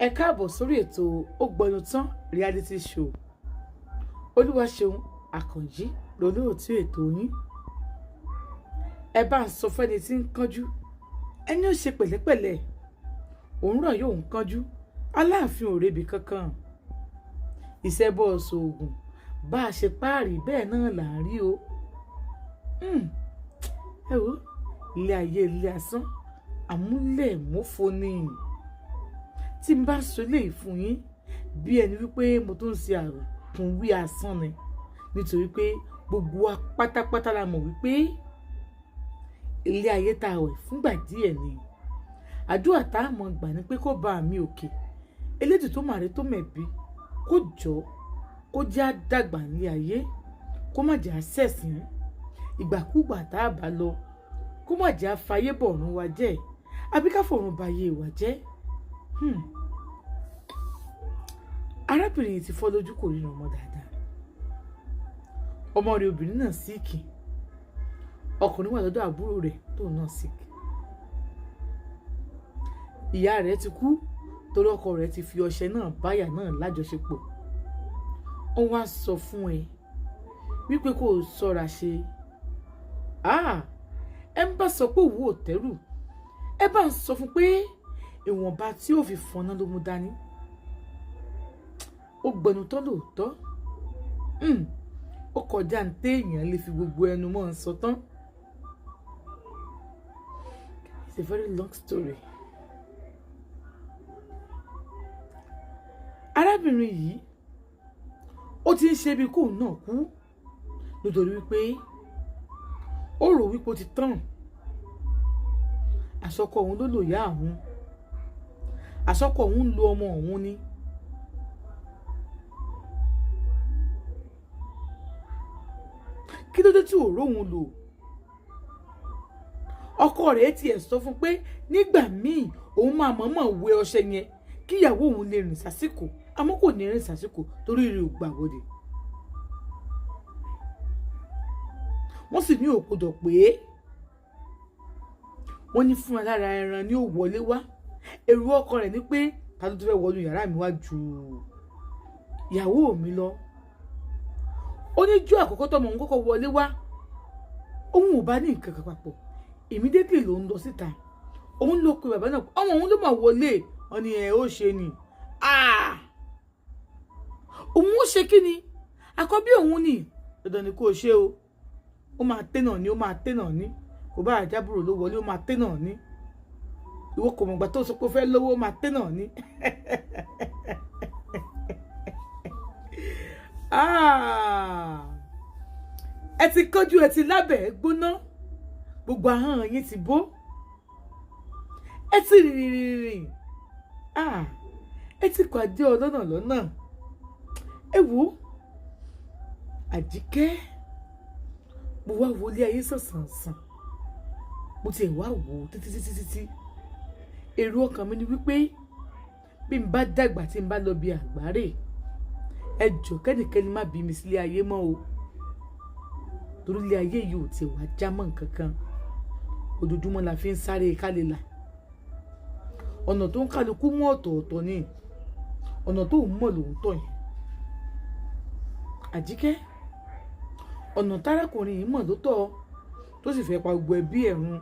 Ẹ káàbọ̀ sórí ètò Ó Gbọnu Tán reality show. Olúwaṣeun Àkànjí lolóòtú ètò yín. Ẹ bá ń sọ fẹ́ni tí ń kánjú, ẹni ó ṣe pẹ̀lẹ́pẹ̀lẹ́, òwúrọ̀ yóò ń kánjú, Aláàfin ò rebi kankan. Iṣẹ́ bọ́ọ̀sì oògùn bá a ṣe páàrí bẹ́ẹ̀ náà là ń rí o. Ẹ wo ilé ayé ilé asán, àmúlẹ̀ mọ́fo ni. Tí n bá sọ eléyìí fún yín bí ẹni wípé mo tún ń ṣe àròtún wí asán ni, nítorí pé gbogbo wa pátápátá la mọ̀ wípé ilé ayé tá a wẹ̀ fúngbà díẹ̀ ni. Àdúrà tá a mọ̀ gbà ní pé kó bá mi òkè elédùn tó màrí tó mẹ̀bí kó jọ kó jẹ́ àdàgbà ní ayé, kó má jẹ́ àṣẹ̀sìn ìgbàkúgbà tá a bá lọ, kó má jẹ́ àfayé bọ̀run wa jẹ́ àbí ká fọ̀run ba ayé wa jẹ́. Arábìnrin yìí ti fọ́ lójú, kò ríran ọmọ dáadáa. Ọmọ rẹ̀ obìnrin náà síìkì, ọkùnrin wà lọ́dọ̀ àbúrò rẹ̀ tóun náà síìkì. Ìyá rẹ̀ ti kú torí ọkọ rẹ̀ ti fi ọṣẹ náà báyà náà lájọṣepọ̀. Ó wá sọ fún ẹ wípé kó o ṣọ́ra ṣe. Ẹ ń bá sọ pé òwú ò tẹ́rù, ẹ bá ń sọ fún pé ìwọ̀nba tí ó fi fọ́nà ló mú dání. Ó gbẹnu tán lóòótọ́. Ó kọjá ní téèyàn lè fi gbogbo ẹnu mọ́ ń sọ tán. It's a very long story. Arábìnrin yìí ó ti ń ṣe bí kóun náà kú nítorí wípé ó rò wípé ó ti tán. Àsọkọ òun ló lò yá òun, àsọkọ òun ń lo ọmọ òun ni. Kí ló dé tí ò róhun lò? Ọkọ rẹ̀ tiẹ̀ sọ fún pé nígbà míì òun máa mọ̀ọ́mọ̀ wẹ ọṣẹ yẹn kí ìyàwó òun lè rìn sásìkò, àmọ́ kò ní rìn sásìkò torí rẹ̀ ò gbà wọlé. Wọ́n sì ní òkúdọ̀ pé wọ́n ní fún alára ẹran ní ó wọlé wá. Èrò ọkọ rẹ̀ ní pé ta ló tún fẹ́ wọnú yàrá mi wá ju ìyàwó mi lọ. Ó ní jọ́ àkọ́kọ́ tọ́mọ òun kọ́kọ́ wọlé wá, òun ò bá ní nǹkan kan papọ̀. Immediately ló ń lọ síta, òun ló pe bàbá náà, ọmọ òun ló máa wọlé. Wọ́n ní ẹ ó ṣe ni. Òun ó ṣe kí ni? Àkọ́bí òun ni. Dandan ni kó ṣe o. Ó máa tẹ́ náà ni, ó máa tẹ́ náà ni. Kò bá àjábùrò ló wọlé, ó máa tẹ́ náà ni. Ìwọ kò mọ̀gbà tó sọ pé ó fẹ́ lówó, ó máa tẹ́ náà ni. Ẹ ti kánjú, ẹ ti lábẹ́ gbóná, gbogbo ahọ́n yín ti bó. Ẹ ti rìnrìn. Ẹ ti pàdé ọlọ́nà lọ́nà. Ẹ wo Àjíkẹ́, mo wá wọlé ayé sànsànsàn, mo ti wá wò ó títí. Èrò ọkàn mi ni wípé bí n bá dàgbà tí n bá lọ bí àgbáre, ẹ jọ̀ọ́ kẹ́nikẹ́ni má bí mi sílé ayé mọ́ o, torí ilé ayé yìí ò ti wá já mọ́ nǹkan kan. Ojoojúmọ́ la fi ń sáré kálẹ̀là. Ọ̀nà tó ń kálukú mú ọ̀tọ̀ọ̀tọ̀ ni, ọ̀nà tó ń mọ̀ lòun tọ̀ yẹn. Àjíkẹ́, ọ̀nà tárákùnrin yìí mọ̀ ló tọ́ tó sì fẹ́ pa gbogbo ẹbí ẹ̀rùn.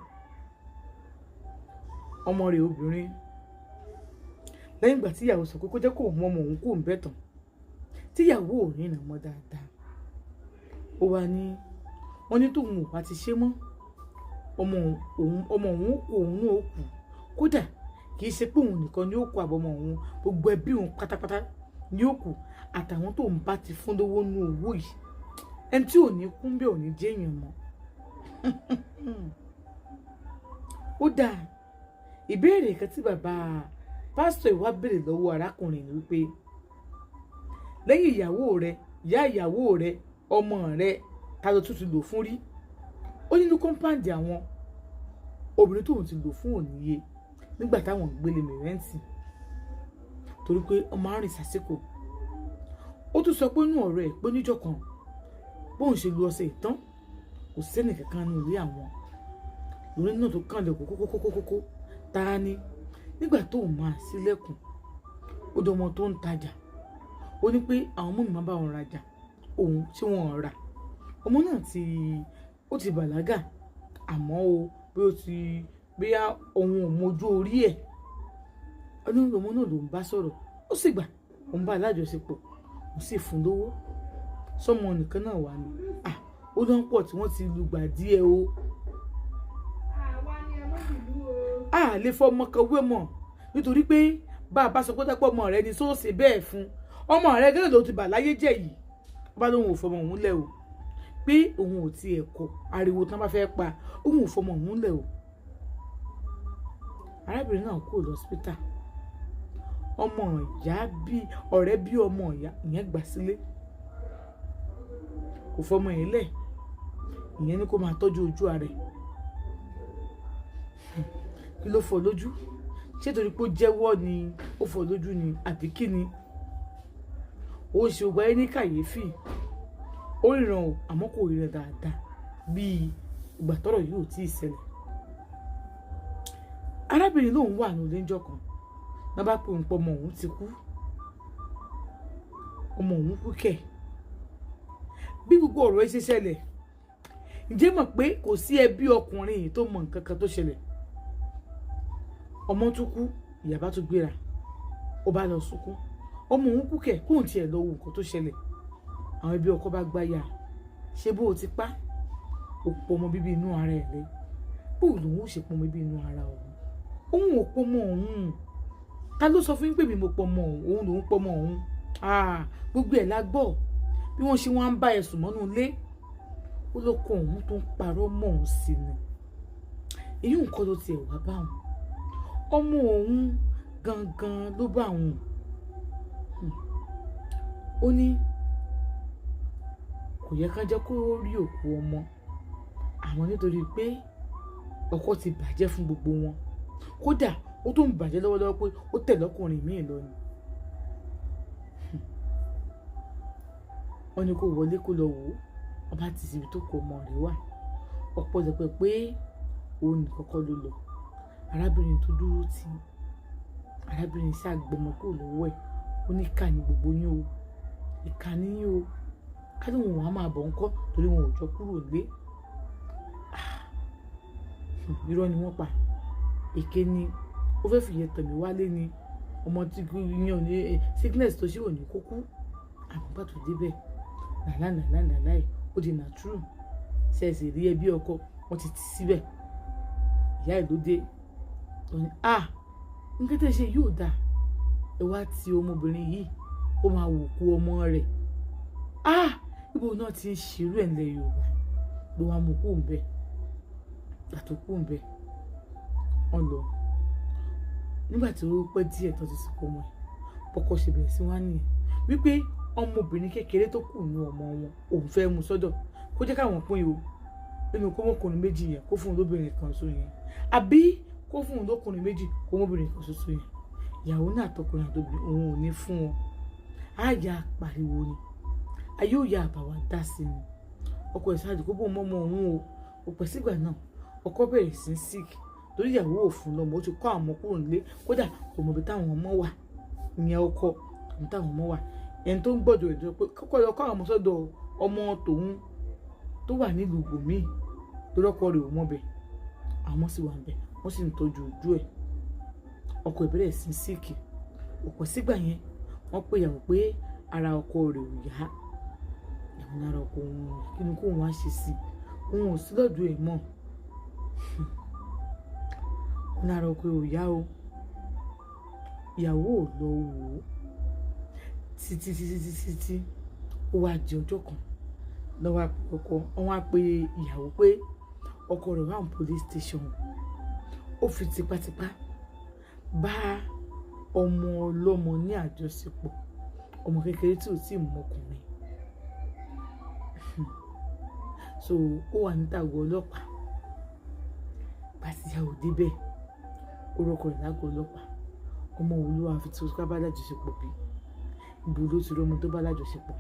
Ọmọ rẹ̀ obìnrin, lẹ́yìn ìgbà tí ìyàwó sọ pé kó jẹ́ kó mọ ọmọ òun kó ń bẹ̀ tán, tí ìyàwó ò ní ìnà mọ́ dáadáa, ó wá ní wọ́n ní tóun ò bá ti ṣe mọ́, ọmọ òun kò òun náà ó kú. Kódà kì í ṣe pé òun nìkan ni ó kú, àbọ̀mọ̀ òun, gbogbo ẹbí òun pátápátá ni ó kú, àtàwọn tó ń bá ti fún lówó nú owó yìí. Ẹni tí ò ní kún bẹ́ẹ̀ ò ní jẹ́ èèyàn mọ́. Ó dáa, ìbéèrè kan tí bàbá pásítọ̀ ìwà béèrè lọ́wọ́ arákùnrin ni wípé lẹ́yìn ìyàwó rẹ̀, ìyá ìyàwó rẹ̀, ọmọ rẹ̀, ta ló tún ti lò fún rí? Ó nínú kọ́ńpáǹdì àwọn obìnrin tóun ti lò fún òníye nígbà táwọn gbélé mi rẹ́ǹtì, torí pé ọmọ arìn sásìkò. Ó tún sọ pé inú ọ̀rọ̀ ẹ̀ pé níjọ́ kan bóun ṣe lu ọṣẹ ìtàn kò sẹ́nì kankan ní ilé àwọn. Lórí náà tó kàn lẹ̀ kókókókókókó ta ni nígbà tó máa ṣílẹ̀kùn ó dé ọmọ tó ń tajà ó ní pé àwọn ọmọ mi máa bá wọn rajà òun tí wọn rà ọmọ náà ó ti bàlágà àmọ́ o bí ó ti bóyá òun ò mójú orí ẹ̀ ọdún ọmọ náà ló ń bá sọ̀rọ̀ ó sì gbà òun bá alájọṣepọ̀ òun sì fún lówó sọmọ nìkan náà wà ní ó dán pọ̀ tí wọ́n ti lùgbà díẹ̀ o a lè fọmọ kan wé mọ̀ nítorí pé bá a bá sọ pé dápọ̀ ọmọ rẹ ni sóòsì bẹ́ẹ̀ fún ọmọ rẹ gẹ́gẹ́ ló ti bà láyé jẹ́ yìí bá lóun ò fọmọ òun lẹ̀ o pé òun ò tiẹ̀ kọ̀ ariwo tí wọ́n bá fẹ́ pa òun ò fọmọ òun lẹ̀ o arábìnrin náà kúrò lọ́sítà ọmọ ìyá bí ọ̀rẹ́ bí ọmọ ìyá ìyẹn gbà sílé kò fọmọ yẹn lẹ̀ ìyẹn ní kó máa tọ́jú ojú rẹ̀ kí ló fọ́ lójú ṣé torí pé ó jẹ́wọ́ ni ó fọ́ lójú ni àbí kí ni ó ṣe ògbà ẹni kàyéfì ó ríran o àmọ́ kò ríran dáadáa bíi ìgbà tọ́rọ̀ yìí ò tí ì ṣẹlẹ̀ arábìnrin lòun wà ní oléńjọ́ kan náà bá pè ń pọ ọmọ òun ti kú ọmọ òun kú kẹ̀ bí gbogbo ọ̀rọ̀ ẹ ṣe ṣẹlẹ̀ ǹjẹ́ mọ̀ pé kò sí ẹbí ọkùnrin yìí tó mọ nǹkan kan tó ṣẹlẹ̀ ọmọ tún kú ìyá bá tún gbéra ó bá lọ sunkún ọmọ òun kú kẹ̀ kóun tiẹ̀ lọ wo nǹkan tó ṣẹlẹ̀ àwọn ẹbí ọkọ bá gbáyà ṣé bó o ti pa ó pọ ọmọ bíbí inú ara ẹ̀ lé bó lòun ó ṣe pọ ọmọ bíbí inú ara òun ò pọ ọmọ òun ta ló sọ fún yín pé mi mo pọ ọmọ òun lòun pọ ọmọ òun gbogbo ẹ̀ la gbọ́ bí wọ́n ṣe wọ́n ń bá ẹ̀sùn mọ́nú ilé ó ló kọ òun tó ń parọ́ mọ́ òun sí ni èyí nǹkan ló tiẹ̀ wá bá òun ọmọ òun gangan ló bá òun ó ní kò yẹ ká jẹ́ kó rí òkú ọmọ àwọn nítorí pé ọkọ ti bàjẹ́ fún gbogbo wọn kódà ó tún bàjẹ́ lọ́wọ́lọ́wọ́ pé ó tẹ̀lé ọkùnrin míì lọ ni wọ́n ní kó wọlé kó lọ wò ó wọ́n bá ti síbi tó kọ ọmọ rẹ̀ wà ọ̀pọ̀lọpọ̀ pé òun nìkan kọ́ ló lọ arábìnrin tó dúró tì arábìnrin sí àgbọmọ kúrò lọ́wọ́ ẹ̀ ó ní ìkà ní gbogbo yín o ìkà ní yín o ká lóun wàá máa bọ̀ ńkọ́ torí wọn ò jọ kúrò lé irọ́ ni wọ́n pa èké ni ó fẹ́ fìyẹn tẹ̀mí wálé ni ọmọ tí yín ò ní sickness tó ṣe ò ní kókó àbúgbà tó débẹ̀ nàláì ó di nàtúrù ṣẹ̀ṣì rí ẹbí ọkọ wọ́n ti tì síbẹ̀ ìyá ẹ̀ ló dé tó ní nǹkan tẹ́ ṣe yóò dáa ẹ wá ti ọmọbìnrin yìí ó máa wò kú ọmọ rẹ̀ ibo náà ti ń ṣerú ẹ̀ ńlẹ̀ Yorùbá ló wá mú kó ń bẹ̀ àtò kó ń bẹ̀ wọ́n lọ nígbà tí ó pẹ́ díẹ̀ tó ti sìnkú ọmọ ẹ̀ ọkọ ṣe bẹ̀rẹ̀ sí wá nìyẹn wípé ọmọbìnrin kékeré tó kù ní ọmọ wọn òun fẹ́ mú sọ́dọ̀ kó jẹ́ káwọn pín o nínú kó mọ́kùnrin méjì yẹn kó fún un lóbìnrin kan ṣoṣo yẹn àbí kó fún un lókùnrin méjì kó mọ́bìnrin kan ṣoṣo yẹn ìyàwó náà tọkùnrin àtòbìnrin òun ò ní fún wọn àyà pariwo ni ayé òyà àbàwà dá sí ni ọkọ ìsáàdì kó bóun mọ́mọ́ òun o pẹ̀ sígbà náà ọkọ bẹ̀rẹ̀ sí sick torí ìyàwó ò fún lọ́mọ ó ti kọ́ àwọn ọmọ kúrò nílé kódà kò mọ̀ bí táwọn ọmọ wà ìyẹn ọkọ àbí táwọn ọmọ wà ẹni tó ń gbọ́dọ̀ ẹ̀jọ́ pé kọ́kọ́ lọ kọ́ àwọn ọmọ sọ́dọ̀ ọmọ tòun tó wà nílùú gbòmíì lórúkọ rẹ̀ ò mọ̀ bẹ̀ àwọn sì wà ń bẹ̀ wọ́n sì ń tọ́jú ojú ẹ̀ ọkọ ìbẹ̀rẹ̀ sí síìkì ọ̀pọ̀ sígbà yẹn wọ́n pè ìyàwó pé ara ọkọ rẹ̀ ò yá ìyàwó lára ọkọ òun kí ni kóun wá ṣe sí òun ò sí lọ́dọ̀ ẹ̀ mọ́ òun lára ọkọ ò yá o ìyàwó ò lọ wò ó títí ó wá di ọjọ́ kan lọ́wọ́ ọkọ wọn á pe ìyàwó pé ọkọ rẹ̀ wà ní police station ó fi tipátipá bá ọmọ ọlọ́mọ ní àjọṣepọ̀ ọmọ kékeré tí ò tí ì mọ ọkùnrin so ó wà nítàgọ́ ọlọ́pàá bá ti yàwó débẹ̀ ó rọkọ rẹ̀ lágọ̀ọ́ ọlọ́pàá ọmọ wo ló wà fi tí ó bá lájọṣepọ̀ bí ibo ló ti rọmọ tó bá lájọṣepọ̀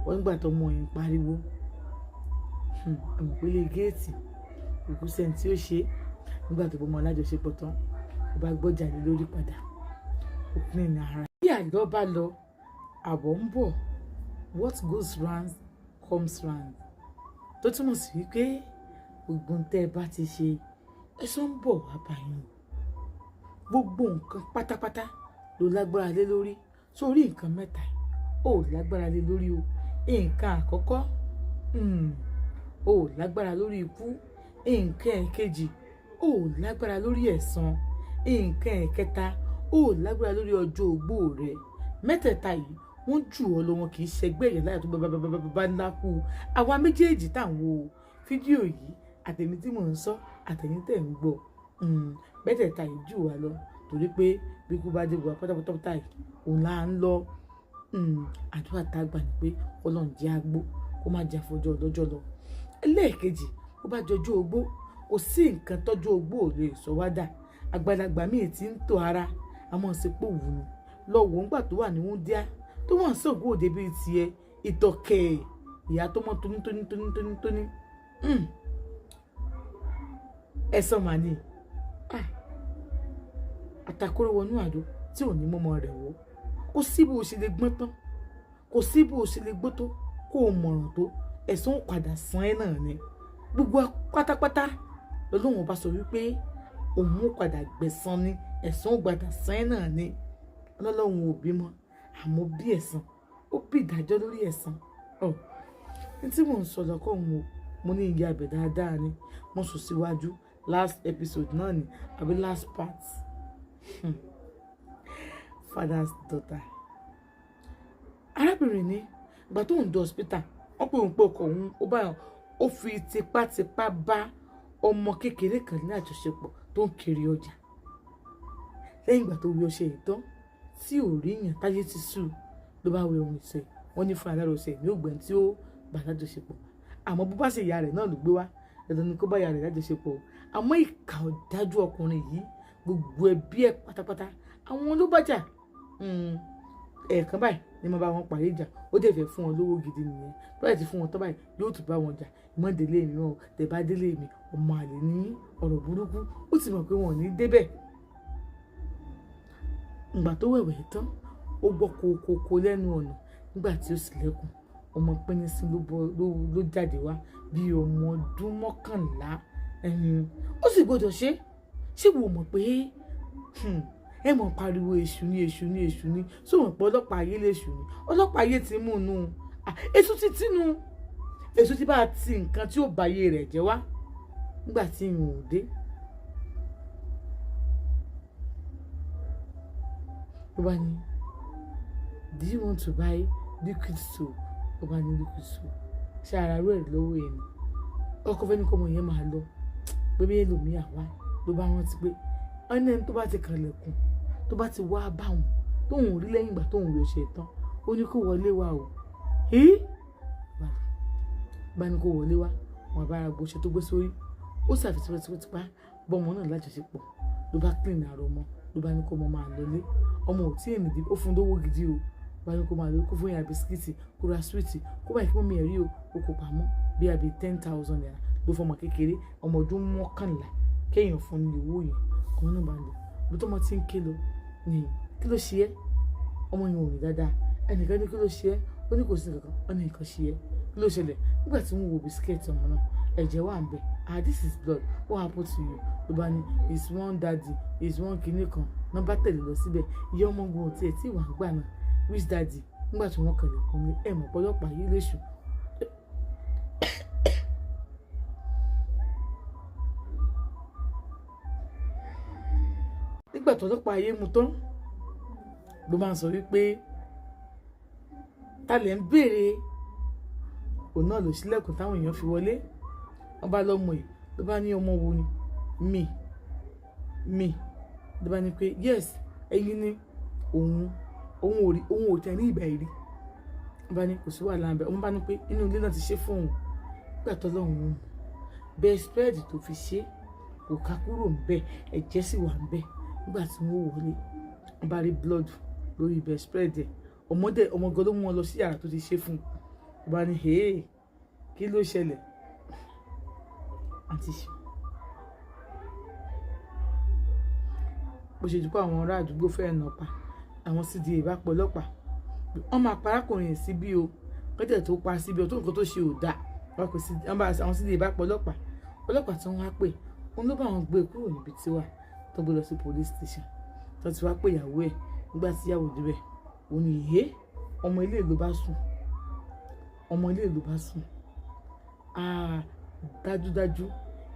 wọ́n nígbà tó ọmọ yẹn pariwo àmọ̀pẹ́lẹ́ géètì òkú sẹ́ni tí ó ṣe nígbà tó bọ́ ọmọ alájọṣepọ̀ tán ó bá gbọ́jà lé lórí padà ó pín ní ara. bí àlọ́ bá lọ àbọ̀ ń bọ̀, what goes round comes round, tó túmọ̀ sí wípé gbogbo ohun tẹ́ ẹ bá ti ṣe ẹ̀san ń bọ̀ wá bá yín. Gbogbo nǹkan pátápátá ló lágbára lé lórí, sórí nǹkan mẹ́ta ò lágbára lé lórí o. Nǹkan àkọ́kọ́ ò lágbára lórí ikú, nǹkan ẹ̀kejì ò lágbára lórí ẹ̀san, nǹkan ẹ̀kẹta ò lágbára lórí ọjọ́ ogbó rẹ̀. Mẹ́tẹ̀ẹ̀ta yìí wọ́n jù ọ́ lọ, wọn kì í ṣẹgbẹ́ ẹ̀yẹ láyà tó bá ńlá kú. Àwa méjèèjì tá à ń wo fídíò yìí, àtẹ̀mí tí mò ń sọ àtẹ̀yìn tẹ̀ ń gbọ́, mẹ́tẹ̀ẹ̀ta yìí jù wá lọ, torí pé bí kú bá dé wá pátápátá yìí òun là ń lọ. Àdúrà tá a gbà ní pé Ọlọ́run jẹ́ agbó kó má jẹ́ àfọjọ́ ọlọ́jọ́ lọ. Ẹlẹ́ẹ̀kejì, ó bá jọjọ́ ogbó, kò sí nǹkan tọ́jú ogbó ò lè sọ wá dà. Àgbàlagbà míì tí ń tò ara àmọ́ sípò wù ní lọ́wọ́ ńgbà tó wà ní wúndíá tó wọ́n sọ̀gbọ́ òde bíi tiẹ̀ ìtọ̀kẹ̀ ìyá tó mọ́ tóní. Ẹ̀san mà ní àtàkùrọ̀ wọnú àdó tí ò ní mọ́mọ́ rẹ̀ wọ́. Kò sí bó o ṣe lè gbọ́n tán, kò sí bó o ṣe lè gbọ́ tó, kó o mọ̀ràn tó, ẹ̀san ó padà san ẹ́ náà ni. Gbogbo pátápátá lọ́lọ́run bá sọ wípé òun ó padà gbẹ̀san ni, ẹ̀san ó padà san ẹ́ náà ni. Ọlọ́run ò bímọ àmọ́ bí ẹ̀san, ó bí ìdájọ́ lórí ẹ̀san. Ní tí mò ń sọ lọ́kọ̀ òun o, mo ní ìyá abẹ dáadáa ni, mo sùn síwájú last episode náà ni àbí last part. Father's daughter. Arábìnrin ní ìgbà tó ń dé hospital, wọ́n pè òun pé ọkọ òun ó bá ó fi tipátipá bá ọmọ kékeré kan ní àjọṣepọ̀ tó ń kiri ọjà. Lẹ́yìn ìgbà tó wí ọṣẹ ìtàn tí ò rí yàn táyé ti sú ló bá wẹ ohun ìṣe. Wọ́n ní fún aláàrọ̀ ọṣẹ ní ògbẹ́ni tí ó bá lájọṣepọ̀, àmọ́ bó bá ṣe ìyá rẹ̀ náà ló gbé wá, dandan ni kó bá ìyá rẹ̀ lájọṣepọ̀. Àmọ́ ìkà ọ̀dájú ọkùnrin yìí, gbogbo ẹbí ẹ̀ pátápátá àwọn ló bá jà. Ẹ̀ẹ̀kan báyìí ni mo bá wọn parí ìjà, ó dẹ̀ fẹ́ fún wọn lówó gidi nìyẹn. Báyìí ti fún wọn tán báyìí yóò tún bá wọn jà. Ìmọ̀ délé mi wọn, tẹ̀ bá délé mi ọmọ àlè ní ọ̀rọ̀ burúkú, ó ti mọ̀ pé wọn ò ní débẹ̀. Ìgbà tó wẹ̀wẹ̀ tán, ó gbọ́ kokoko lẹ́nu ọ̀nà. Nígbà tí ó ṣílẹ̀kùn, ọmọ pínísín ló jáde wá bí ọmọ ọdún 11. Ó sì gbọ́dọ̀ ṣé wo mọ̀ pé ẹ mọ̀ pariwo èṣù ni sọ mọ̀ pé ọlọ́pàá ayé lè ṣù ni. Ọlọ́pàá ayé ti mú un èṣù ti tínú, èṣù ti bá ti nǹkan tí ó bá ayé rẹ̀ jẹ́ wá nígbà tí ìwọ̀n ò dé. Ó bá ní, do you want to buy liquid soap? Ó bá ní liquid soap. Ṣé ara rẹ̀ lọ́wọ́ ẹ̀ ni? Ọkọ fẹ́ ní kọ́mọ yẹn máa lọ pé bí èlòmí àwa ló bá rántí pé ọ̀nà ẹni tó bá ti kànlẹ̀kùn tó bá ti wá bá òun tóun rí lẹ́yìn ìgbà tóun lè ṣe tán, ó ní kó wọlé wá o. Bá ní kó wọlé wá, wọn bá ara gbóṣe tó gbé sórí, ó ṣàfihàn tipátipá bọ́mọ náà lájọṣepọ̀, ló bá clean àrò ọmọ, ló bá ní kó ọmọ máa lọlé. Ọmọ ò tí ì nìdí, ó fún lówó gidi o. Bá ní kó máa lọ, kó fún ìyá bisikíìtì, kó ra súwìtì, kó bá ìkímọ́ mi ẹ̀rí o, ó kó pamọ́ bí àbí 10,000 naira ló fọmọ kékeré ọmọ ọdún 11 kéèyàn fún ní owó yẹn. Ọmọ náà bá lọ, ló tọ́mọ tí ń ké lọ ní kí ló ṣe ẹ́? Ọmọ yẹn ò rí dáadáa. Ẹnìkan ní kí ló ṣe ẹ́? Ó ní kò sí nǹkan, ó ní nǹkan ṣe ẹ́. Kí ló ṣẹlẹ̀? Nígbà tí wọ́n wo bisikíìtì ọmọ náà, ẹ̀jẹ̀ wà ń bẹ̀. This is blood, what happened to you? Ló bá ní it's one daddy, it's one kinní kan. Nọ́mbà tẹ̀lé lọ síbẹ̀, ìyá ọmọ gan tí ẹ̀ tí wà ń gbà náà, which daddy? Nígbà tí wọ́n kẹ̀lẹ̀ kún ní ẹ̀mọ̀ pọ́lọ́pàá yìí léṣù. Nígbà tó ọlọ́pàá ayé mu tán ló máa ń sọ wípé ta lẹ̀ ń béèrè, òun náà ló ṣílẹ̀kùn táwọn èèyàn fi wọlé. Wọ́n bá lọ́mọ yìí, ló bá ní ọmọ wo ni mi ló bá ní pé yes ẹ̀yin ni òun ò tẹ̀ ní ìbẹ̀ rí. Wọ́n bá ní kò sí wàhálà ń bẹ̀. Wọ́n bá ní pé inú ilé náà ti ṣe fún òun. Nígbà tó lọ́hùn bẹ́ẹ̀ spread tó fi ṣe kò ká kúrò ń bẹ̀, ẹ̀jẹ̀ sì wà ń bẹ̀. Nígbà tí wọ́n wọlé, wọ́n bá rí blood lórí ibẹ̀ spread ẹ̀. Ọmọ gan ló mú wọn lọ sí yàrá tó ti ṣe fún un. Wọ́n bá ní kí ló ṣẹlẹ̀? Àǹtí ṣe bó ṣe dúpọ̀ àwọn ará àdúgbò fẹ́ẹ́ nà pa àwọn CDA bá pọ̀ ọlọ́pàá wọ́n máa parákùnrin síbí o kọ́tẹ̀ tó pa síbí o tó nǹkan tó ṣe ò dáa àwọn CDA bá pọ̀ ọlọ́pàá tí wọ́n wá pè wọ́n ló bá wọn gbé kúrò níbi tí wà tó gbé lọ sí police station tó ti wá pé ìyàwó ẹ̀ nígbà tí ìyàwó débẹ̀ òun ni ìyé ọmọ ilé ìlú bá sùn dájúdájú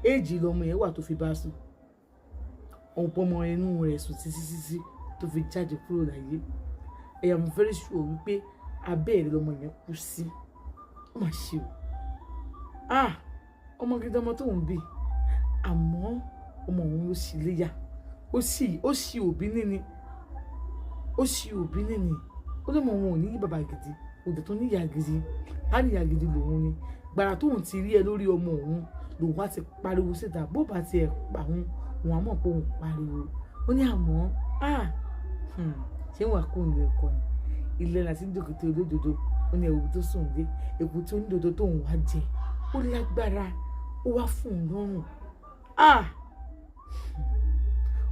éèjì lọmọ yẹn wà tó fi bá sùn ọ̀pọ̀ ọmọ inú rẹ̀ sùn títí tó fi jáde kúrò láyé ẹ̀yà mo very sure wípé abẹ́ẹ̀rẹ̀ lọmọ yẹn kú sí ó mà ṣe o ọmọ gidi ọmọ tó ń bí àmọ́ ọmọ òun ló ṣì léyà ó ṣì òbí níní ó lọ́mọ òun ò ní bàbá gidi òdò tó níyà gidi á níyà gidi lòun ni gbàrà tóun ti rí ẹ lórí ọmọ òun lòun wá ti pariwo síta bó bá tiẹ̀ pa òun àmọ́ pé òun pariwo ó ní àmọ́ ṣé wàá kó òun lè kọ́ ni ilé láti ń dòkòtò olódodo ó ní ewu tó sùn dé ewu tó ń dodo tóun wá jẹ ó lágbára ó wá fún un lọ́rùn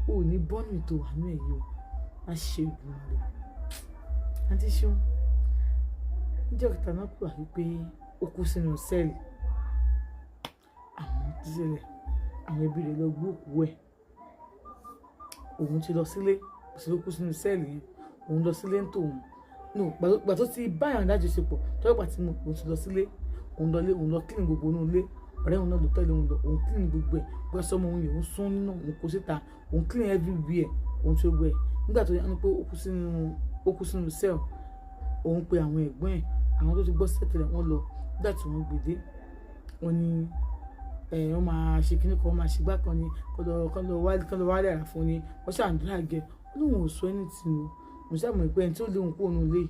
ó ní bọ́ọ̀nù tó wà ní ẹ̀yọ́ má ṣe ìgbìmọ̀ rẹ̀ àti ṣeun níjọ́ kẹta náà pè wá wípé ó kú sínú sẹ́ẹ̀lì àwọn tó ṣẹlẹ̀ àwọn ẹbí rẹ̀ lọ gbé òkú ẹ̀ òun ti lọ sílé kò sí ló kú sínú sẹ́ẹ̀lì yẹn òun lọ sílé ń tòun gbà tó ti báyàn lájọṣepọ̀ tọ́jọ́ pàtí òun ti lọ sílé òun lọ clean gbogbo inú ilé ọ̀rẹ́ òun náà ló tẹ̀lé òun lọ òun clean gbogbo ẹ̀ gbọ́sọ́ ọmọ òun yẹn òun sún nínú òun kó síta òun clean everywhere òun tó gbẹ nígbà tó yá ni pé ó kú sínú cell òun pe àwọn ẹ̀gbọ́n ẹ̀ àwọn tó ti gbọ́ sẹ́tẹ̀lẹ̀ wọ́n lọ nígbà tí wọ́n gbèdé wọ́n ní wọ́n máa ṣe kíní kan wọ́n máa ṣe gbá kan ní kán lọ wálé àrà fún ni wọ́n ṣàǹdúrà gẹ ó lóun ò sọ ẹni tì ní mo ṣàmọ̀ pé ẹni tí ó léwu kó òun lé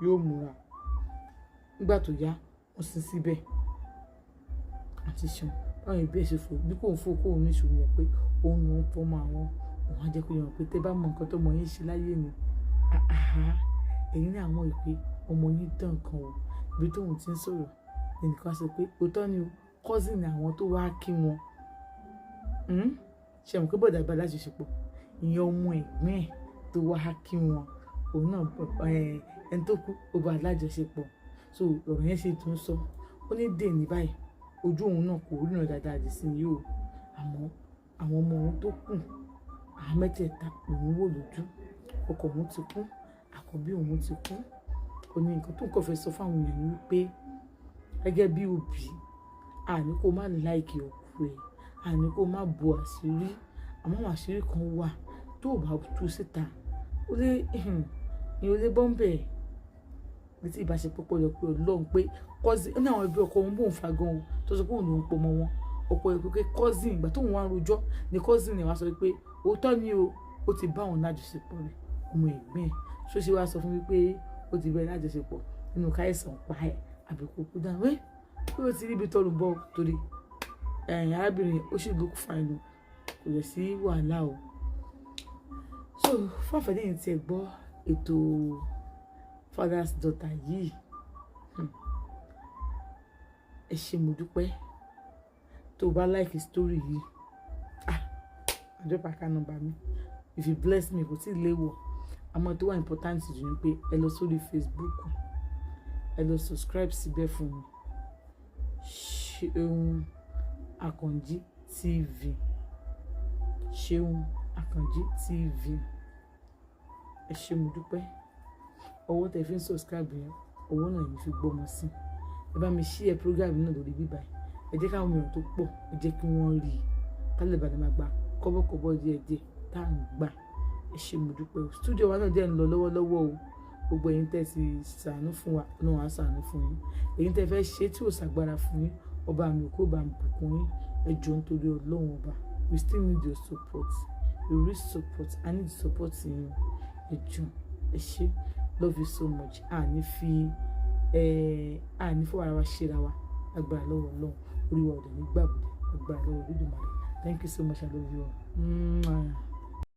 yóò múra nígbà tó yá wọ́n sin síbẹ̀ àti ṣan báwọn ìbí ẹ̀ ṣe fò bí kò ń fò kó òun ní ìṣòro yẹn pé òun ló ń fọmọ àwọn òun á jẹ́ kó yàn pé tẹ́ bá mọ nǹkan tó mọ yín ṣe láyé ni ẹ̀yin ní àwọn ìpè ọmọ yín dán kan o ibi tóun ti ń sọ̀rọ̀ ẹnìkan sọ pé òótọ́ ni o cousin àwọn tó wá kí wọn ṣe mọ̀ pé bọ̀dà bá láṣepọ̀ ìyẹn ọmọ ẹ̀gbọ́n ẹ̀ tó wá kí wọn òun náà ẹni tó kú ó bá lájọṣepọ̀ so ọ̀rọ̀ yẹn ṣe tún sọ ó ní dè ní báyìí ojú òun náà kò ríran dáadáa dì sí yìí o àmọ́ àwọn ọmọ òun tó kù àwọn mẹ́tẹ̀ẹ̀ta lòun wò lójú ọkọ òun ti kú àkọ́bí òun ti kú ó ní nǹkan tó ń kọ́ fẹ́ sọ fáwọn èèyàn ni wípé gẹ́gẹ́ bí òbí àní kó má láìkì òkú ẹ̀ àní kó má bo àṣírí àmọ́ àwọn àṣírí kan wà tó bá tú síta ó lé ìyẹn ó lé bọ́m̀bẹ̀ bí tí ìbáṣepọ̀ pọ̀ lọ pé ọlọ́run pé cousin ní àwọn ẹbí ọkọ wọn bóun fa gan o tó sọ pé òun ló ń pọmọ wọn ọkọ ẹ̀ pé cousin ìgbà tóun wá rojọ́ ni cousin ẹ̀ wá sọ pé òótọ́ ni o ó ti bá òun lájọṣepọ̀ rẹ̀ ọmọ ẹ̀gbẹ́ ẹ̀ ṣó ṣe wá sọ fún mi pé ó ti bẹ̀rẹ̀ lájọṣepọ̀ nínú káyọ̀sán pa ẹ̀ àbí kò kú dáhùn ẹ́ bí ó ti rí ibi tọrùn bọ́ torí arábìnrin ó sì look fine o kò lè sí wàhálà o so fún àǹfààní yìí tí ẹ gbọ́ ètò father's daughter yìí ẹ ṣé mo dúpẹ́ tó o bá like story yìí àjọpọ̀ àká nọ́mbà mi if you bless me kò tí ì léwọ̀ àmọ́ tó wà important jù ni pé ẹ lọ sórí Facebook ẹ lọ subscribe síbẹ̀ fún mi Ṣeun Àkànjí TV Ṣeun Àkànjí TV ẹ ṣé mo dúpẹ́ owó tẹ́ fi ń subscribe yẹn owó náà yìí fi gbọ́mọ sí ẹ bá mi share program náà lórí bíbá ẹ jẹ́ káwọn èèyàn tó pọ̀ ẹ jẹ́ kí wọ́n rí i kálẹ̀ bàdé máa gba kọ́bọ̀kọ́bọ̀ díẹ̀díẹ̀ tá à ń gbà ẹ ṣé mo dúpẹ́ o studio wa náà dẹ̀ ń lọ lọ́wọ́lọ́wọ́ o gbogbo ẹ̀yin tẹ́ ti ṣàánú fún wa náà wá ṣàánú fún yín ẹ̀yin tẹ́ fẹ́ ṣe tí ò ṣàgbára fún yín ọba mi kó bá mi bùkún yín ẹ jọ̀ọ́ nítorí Ọlọ́run ọba we still need your support you need support I need support yín ẹ jọ̀ọ́ ẹ ṣé love you so much àní fọwọ́ ara wa ṣera wa agbára lọ́wọ́ Ọlọ́run orí wa ọ̀dọ̀ ní gbàgbọ́dẹ agbára lọ́wọ́ Olódùmarè thank you so much I love you all.